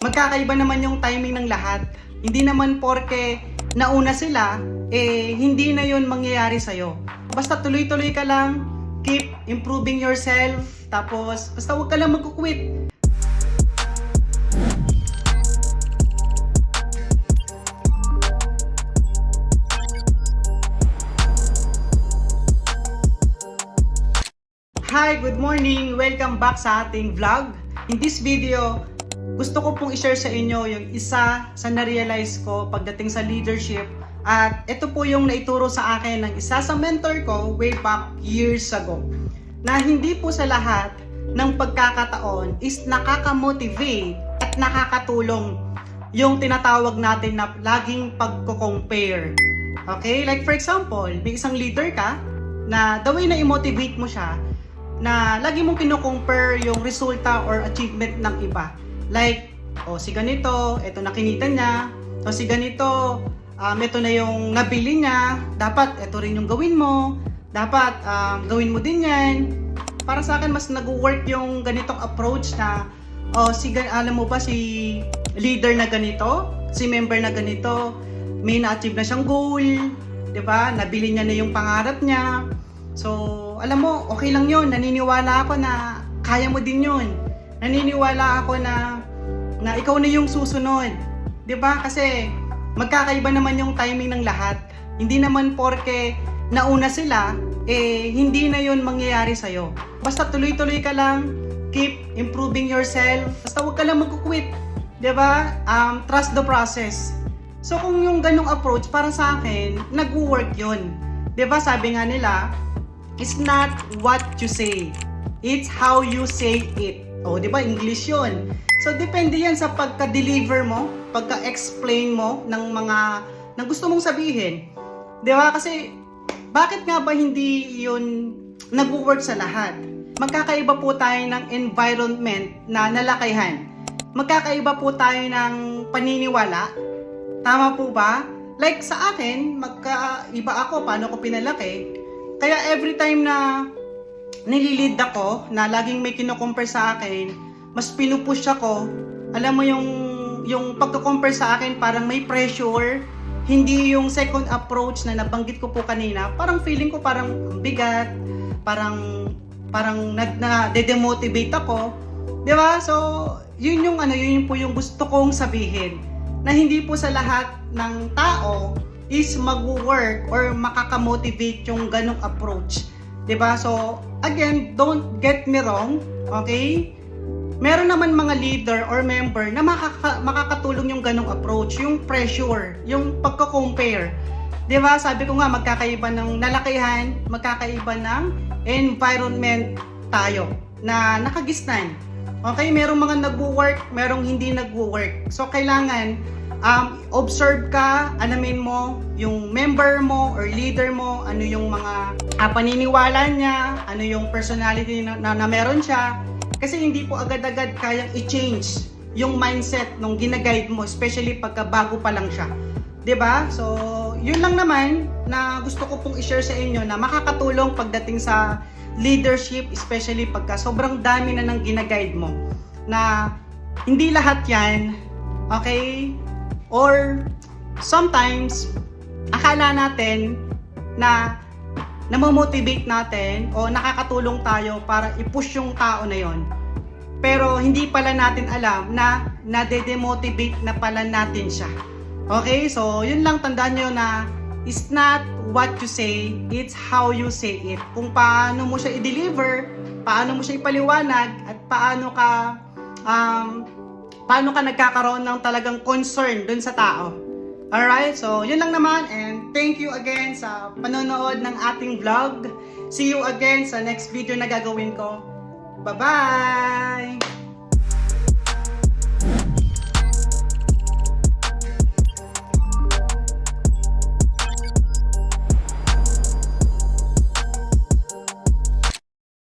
Magkakaiba naman yung timing ng lahat. Hindi naman porke nauna sila, hindi na yun mangyayari sa'yo. Basta tuloy-tuloy ka lang, keep improving yourself, tapos basta huwag ka lang magkukwit. Hi, good morning! Welcome back sa ating vlog. In this video, gusto ko pong i-share sa inyo yung isa sa na-realize ko pagdating sa leadership. At ito po yung naituro sa akin ng isa sa mentor ko way back years ago. Na hindi po sa lahat ng pagkakataon is nakaka-motivate at nakakatulong yung tinatawag natin na laging pagko-compare. Okay? Like for example, may isang leader ka na the way na i-motivate mo siya, na lagi mong kino-compare yung resulta or achievement ng iba. Like, si ganito, ito nakinita niya. Si ganito, ito na yung nabili niya. Dapat, ito rin yung gawin mo. Dapat, gawin mo din yan. Para sa akin, mas nag-work yung ganitong approach na, alam mo ba, si leader na ganito, si member na ganito, may na-achieve na siyang goal, diba? Nabili niya na yung pangarap niya. So, alam mo, okay lang yun. Naniniwala ako na kaya mo din yun. Naniniwala ako na ikaw na yung susunod. 'Di ba? Kasi magkakaiba naman yung timing ng lahat. Hindi naman porke nauna sila, hindi na yun mangyayari sa'yo. Basta tuloy-tuloy ka lang, keep improving yourself. Basta huwag ka lang magkukwit. 'Di ba? Trust the process. So, kung yung ganong approach, para sa akin, nag-work yun. 'Di ba? Sabi nga nila, it's not what you say, it's how you say it. Di ba? English yun. So, depende yan sa pagka-deliver mo, pagka-explain mo ng gusto mong sabihin. Di ba? Kasi, bakit nga ba hindi yun nag-work sa lahat? Magkakaiba po tayo ng environment na nalakihan. Magkakaiba po tayo ng paniniwala. Tama po ba? Like sa akin, magkaiba ako, paano ko pinalaki. Kaya every time na nililid ako, na laging may kino-compare sa akin, mas pinupush ako. Alam mo yung pagko-compare sa akin, parang may pressure. Hindi yung second approach na nabanggit ko po kanina. Parang feeling ko parang bigat, parang na-demotivate ako. 'Di ba? So, yun yung po yung gusto kong sabihin. Na hindi po sa lahat ng tao is mag-work or makaka-motivate yung ganong approach. 'Di ba? So, again, don't get me wrong, okay? Meron naman mga leader or member na makakatulong yung ganong approach, yung pressure, yung pagko-compare. 'Di ba? Sabi ko nga, magkakaiba ng nalakihan, magkakaiba ng environment tayo na nakagisnan. Okay, merong mga nagwo-work, merong hindi nagwo-work. So, kailangan observe ka, alamin mo yung member mo or leader mo, ano yung mga paniniwala niya, ano yung personality na meron siya. Kasi hindi po agad-agad kayang i-change yung mindset nung gina-guide mo, especially pagka bago pa lang siya. 'Di ba? So, yun lang naman na gusto ko pong i-share sa inyo na makakatulong pagdating sa leadership, especially pagka sobrang dami na ng gina-guide mo. Na hindi lahat yan, okay? Or sometimes, akala natin na namamotivate natin o nakakatulong tayo para i-push yung tao na yon. Pero hindi pala natin alam na nade-demotivate na pala natin siya. Okay? So, yun lang, tandaan nyo na it's not what you say, it's how you say it. Kung paano mo siya i-deliver, paano mo siya ipaliwanag, at paano ka nagkakaroon ng talagang concern dun sa tao. Alright, so yun lang naman, and thank you again sa panonood ng ating vlog. See you again sa next video na gagawin ko. Bye-bye!